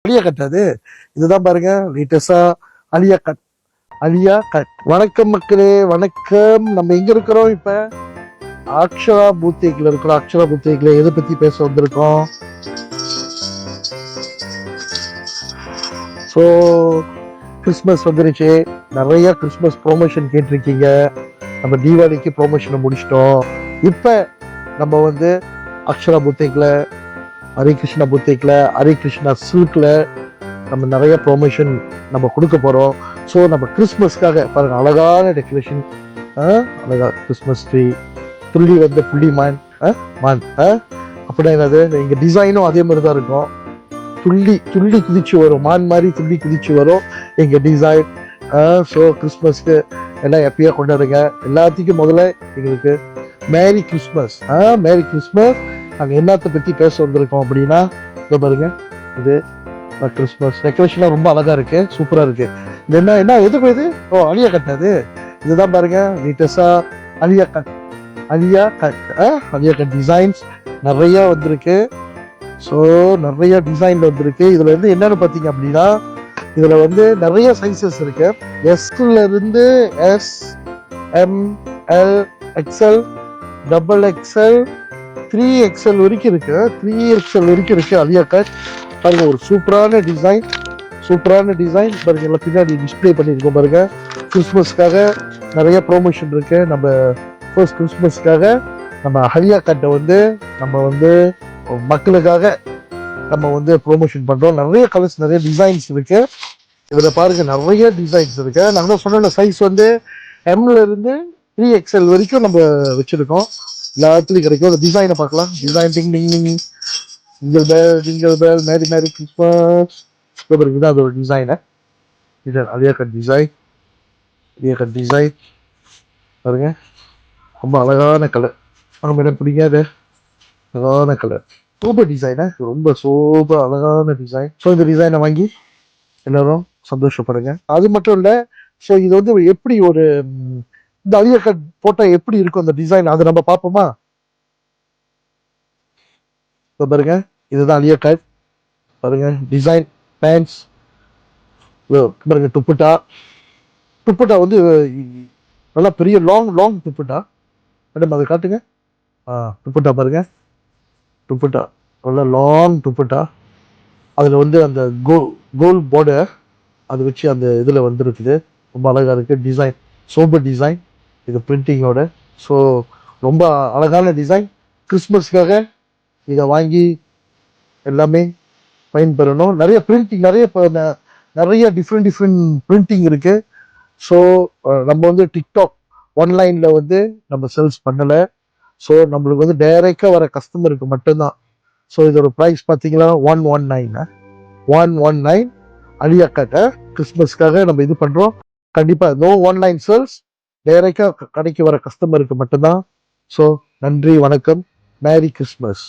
அலியா cut அது. இதுதான் பாருங்க லேட்டஸ்டா அலியா கட். அலியா கட். வணக்கம் மக்களே, வணக்கம். நம்ம எங்க இருக்கிறோம் இப்ப? அக்ஷரா பூத்தேக்ல இருக்கிறோம். அக்ஷரா பூத்தேக்ல எதை பத்தி பேச வந்திருக்கோம்? ஸோ கிறிஸ்மஸ் வந்துருச்சு. நிறைய கிறிஸ்மஸ் ப்ரொமோஷன் கேட்டிருக்கீங்க. நம்ம தீபாவளிக்கு ப்ரொமோஷனை முடிச்சிட்டோம். இப்ப நம்ம வந்து அக்ஷரா பூத்தேக்ல, ஹரே கிருஷ்ணா பூத்தேக்ல, ஹரே கிருஷ்ணா சில்க்ல நம்ம நிறைய ப்ரொமோஷன் நம்ம கொடுக்க போறோம். ஸோ நம்ம கிறிஸ்மஸ்க்காக பாருங்க அழகான டெக்கரேஷன், அழகா கிறிஸ்மஸ் ட்ரீ, துள்ளி வந்த புள்ளி மான் மான் அப்படின்னா என்னது, இங்க டிசைனும் அதே மாதிரி தான் இருக்கும். துள்ளி துள்ளி குதிச்சு வரும், மான் மாதிரி துள்ளி குதிச்சு வரும் எங்க டிசைன். ஸோ கிறிஸ்மஸ்க்கு எல்லாம் ஹாப்பியாக கொண்டாடுங்க. எல்லாத்துக்கும் முதல்ல எங்களுக்கு மேரி கிறிஸ்மஸ். Merry Christmas. நாங்கள் என்னத்தை பற்றி பேச வந்திருக்கோம் அப்படின்னா, இதை பாருங்க, இது கிறிஸ்மஸ் டெக்கரேஷன்லாம் ரொம்ப அழகா இருக்கு, சூப்பரா இருக்கு. இது என்ன எதுக்கு இது? ஓ, அலியா கட். இதுதான் பாருங்க லேட்டஸ்டா அலியா கட். அலியா கட் அலியா கட் டிசைன்ஸ் நிறைய வந்திருக்கு. ஸோ நிறைய டிசைன்ல வந்திருக்கு. இதுல இருந்து என்னன்னு பார்த்தீங்க அப்படின்னா, இதுல வந்து நிறைய சைசஸ் இருக்கு. எஸ்ல இருந்து S, M, L, XL, double XL, 3XL வரைக்கும் இருக்கு. 3XL வரைக்கும் இருக்கு அலியா கட். பாருங்க ஒரு சூப்பரான டிசைன், சூப்பரான டிசைன் பாருங்க. எல்லாம் பின்னாடி டிஸ்பிளே பண்ணியிருக்கோம் பாருங்க. கிறிஸ்மஸ்க்காக நிறைய ப்ரொமோஷன் இருக்கு. நம்ம ஃபர்ஸ்ட் கிறிஸ்மஸ்க்காக நம்ம அலியா கட்டை வந்து நம்ம வந்து மக்களுக்காக நம்ம வந்து ப்ரொமோஷன் பண்றோம். நிறைய கலர்ஸ், நிறைய டிசைன்ஸ் இருக்கு. இதுல பாருங்க நிறைய டிசைன்ஸ் இருக்கு. நாங்க சொன்ன சைஸ் வந்து எம்ல இருந்து 3XL வரைக்கும் நம்ம வச்சிருக்கோம். எல்லாத்துலயும் கிடைக்கும். அந்த டிசைனை பார்க்கலாம். டிசைன் டிங் டிங் டிங், ஜிங்கிள் பெல், மேரி மேரி கிறிஸ்மஸ். இதுதான் அதோட டிசைனு. இது அலியா கட் டிசைன். அலியா கட் டிசைன் பாருங்க, ரொம்ப அழகான கலர். நம்ம என்ன பிடிக்காது, அழகான கலர், சூப்பர் டிசைனா, ரொம்ப சூப்பர் அழகான டிசைன். ஸோ இந்த டிசைனை வாங்கி எல்லாரும் சந்தோஷப்படுங்க. அது மட்டும் இல்லை, ஸோ இது வந்து எப்படி ஒரு இந்த அலியா கட் போட்டா எப்படி இருக்கும் அந்த டிசைன், அதை நம்ம பார்ப்போமா? பாருங்க இதுதான் அலியா கட். பாருங்க டிசைன், பேண்ட்ஸ் பாருங்க, துப்புட்டா. துப்புட்டா வந்து நல்லா பெரிய லாங் துப்புட்டா. மேடம் அதை காட்டுங்க. துப்புட்டா பாருங்க, துப்புட்டா நல்லா லாங் துப்புட்டா. அதில் வந்து அந்த கோல் பார்டர் அது வச்சு அந்த இதில் வந்துருக்குது. ரொம்ப அழகாக இருக்குது டிசைன், சூப்பர் டிசைன். இது பிரிண்டிங்கோட. ஸோ ரொம்ப அழகான டிசைன். கிறிஸ்மஸ்க்காக இதை வாங்கி எல்லாமே பயன்பெறணும். நிறைய பிரிண்டிங், நிறைய டிஃப்ரெண்ட் பிரிண்டிங் இருக்கு. ஸோ நம்ம வந்து டிக்டாக் ஆன்லைன்ல வந்து நம்ம சேல்ஸ் பண்ணலை. ஸோ நம்மளுக்கு வந்து டைரெக்டாக வர கஸ்டமருக்கு மட்டும்தான். ஸோ இதோட ப்ரைஸ் பார்த்தீங்கன்னா 119 119 அலியா கட்டை கிறிஸ்மஸ்க்காக நம்ம இது பண்றோம். கண்டிப்பாக நோ ஆன்லைன் சேல்ஸ், டைரெக்டாக கடைக்கு வர கஸ்டமருக்கு மட்டும்தான். ஸோ நன்றி, வணக்கம், மேரி கிறிஸ்மஸ்.